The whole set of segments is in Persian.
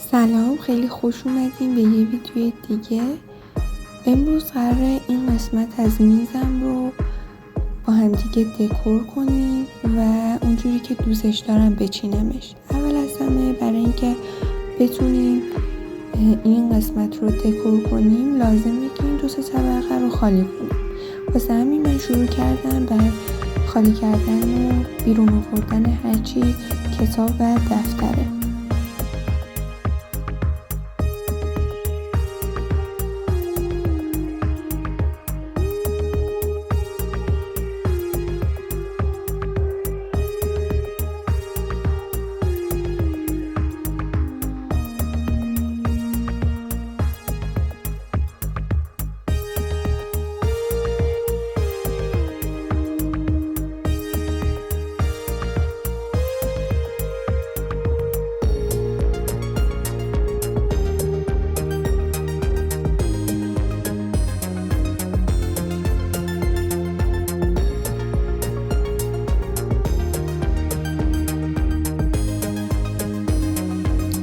سلام، خیلی خوش اومدیم به یه ویدیو دیگه. امروز قراره این قسمت از میزم رو با هم دیگه دکور کنیم و اونجوری که دوستش دارم بچینمش. اول از همه برای اینکه بتونیم این قسمت رو دکور کنیم لازمه که این 2 طبقه رو خالی کنیم. واسه همین من شروع کردم به خالی کردن و بیرون آوردن هرچی کتاب و دفتره.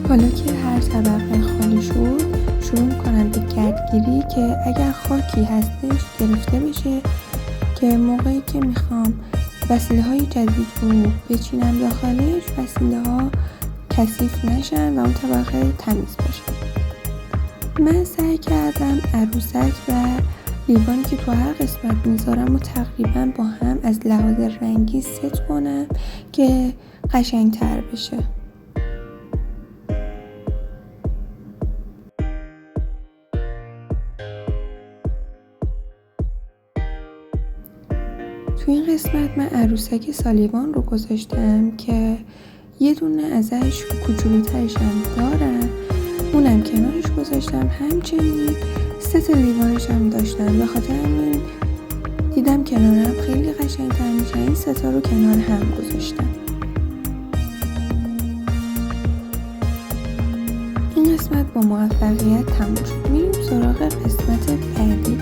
حالا که هر طبقه خالی شد شروع میکنم به گردگیری که اگر خاکی هستش گرفته بشه که موقعی که میخوام وسیله های جدید رو بچینم داخلش وسیله ها کثیف نشن و اون طبقه تمیز باشه. من سعی کردم عروسک و لیوانی که تو هر قسمت میذارم و تقریبا با هم از لحاظ رنگی ست کنم که قشنگ تر بشه. تو این قسمت من عروسک سالیوان رو گذاشتم که یه دونه ازش کوچولوترش هم دارم، اونم کنارش گذاشتم. همچنین 3 لیوانش هم داشتم، به خاطر همین دیدم کنارم خیلی قشنگ‌تر میشه. این 3 رو کنار هم گذاشتم. این قسمت با موفقیت تموم شد. میریم سراغ قسمت بعدی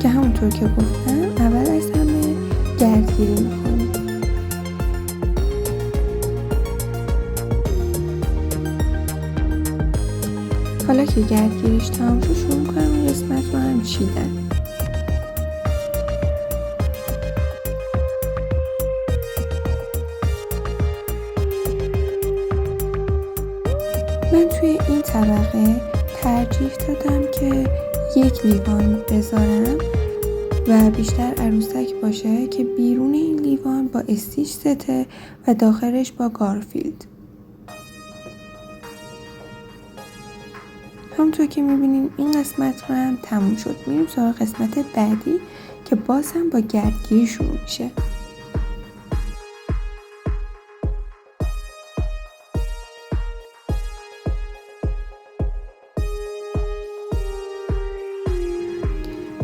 که همونطور که گفتم اول از همه گردگیری میکنیم. حالا که گردگیریش تمام شد شروع میکنم این قسمت رو هم چیدن. من توی این طبقه ترجیح دادم که 1 لیوان بذارم و بیشتر عروسک باشه که بیرون این لیوان با استیچ سته و داخلش با گارفیلد. همونطور که میبینیم این قسمت رو هم تموم شد. میریم سراغ قسمت بعدی که باز هم با گردگیری شروع میشه.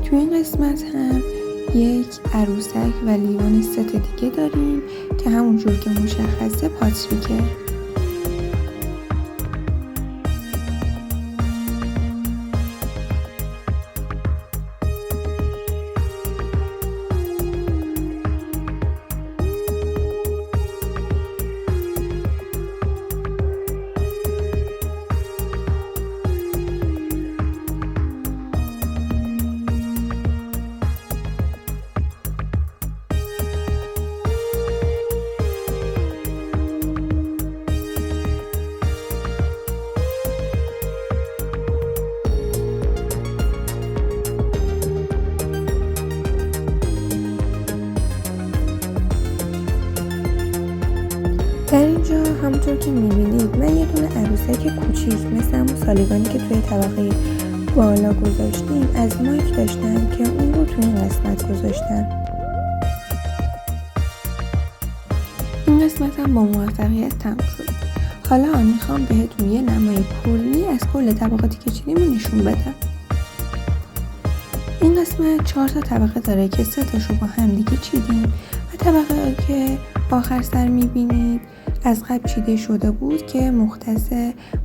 تو این قسمت هم 1 عروسک و لیوان ست دیگه داریم که همونجور که مشخصه پاتریکه. در اینجا همونطور که میبینید من یه دونه عروسک کوچیک مثل همون سالیوانی که توی طبقه بالا گذاشتیم از مایک داشتم که اون رو توی این قسمت گذاشتم. این قسمت هم با موفقیت تموم شد. حالا میخوام بهتون یه نمای کلی از کل طبقاتی که چیدیم نشون بدم. این قسمت 4 طبقه داره که 3 رو با هم دیگه چیدیم و طبقه که آخر سر میبینید از قبل چیده شده بود که مختص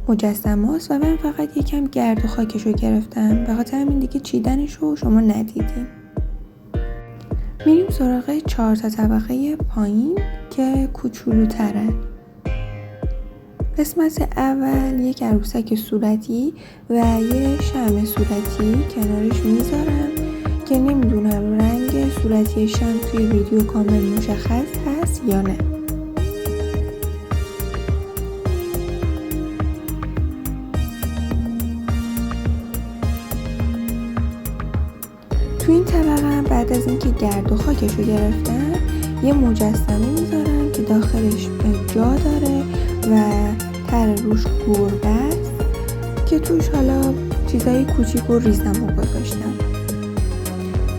مجسماست و من فقط یکم گرد و خاکش رو گرفتم، به خاطر همین دیگه چیدنش رو شما ندیدیم. میریم سراغ 4 طبقه پایین که کوچولوترن. قسمت اول یک عروسک صورتی و یه شمع صورتی کنارش میذارم که نمیدونم رنگ صورتی شمع توی ویدیو کامل مشخص هست یا نه. تو این طبقه بعد از اینکه گرد و خاکش رو گرفتم یه مجسمه میذارم که داخلش جا داره و تر روش گربه است که توش حالا چیزای کوچیک و ریزم رو گذاشتم.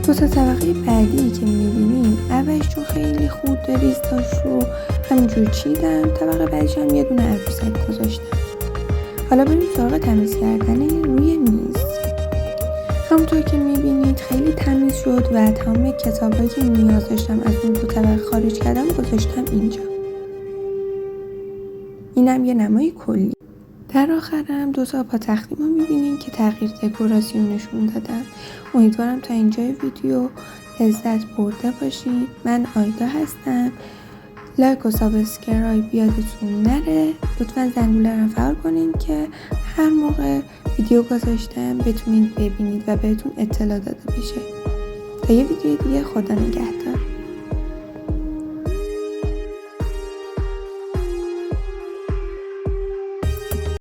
دو تا طبقه بعدی که میبینیم اولش چون خیلی خورد ریز داشت رو همینجور چیدم، طبقه بعدیش هم یه دونه عروسک گذاشتم. حالا بریم سراغ تمیز کردن روی میز. همونطور که میبینید خیلی تمیز شد و تمام کتابایی که نیاز داشتم از اون دو طبقه خارج کردم گذاشتم اینجا. اینم یه نمای کلی. در آخرم دو تا پا تختیم رو میبینیم که تغییر دکوراسیونشون دادم. امیدوارم تا اینجای ویدیو لذت برده باشید. من آیدا هستم. لایک و سابسکرایب یادتون نره. لطفا زنگوله رو فعال کنین که هر موقع ویدیو گذاشتم بتونید ببینید و بهتون اطلاع داده بشه. تا یه ویدیو دیگه، خدا نگهدار.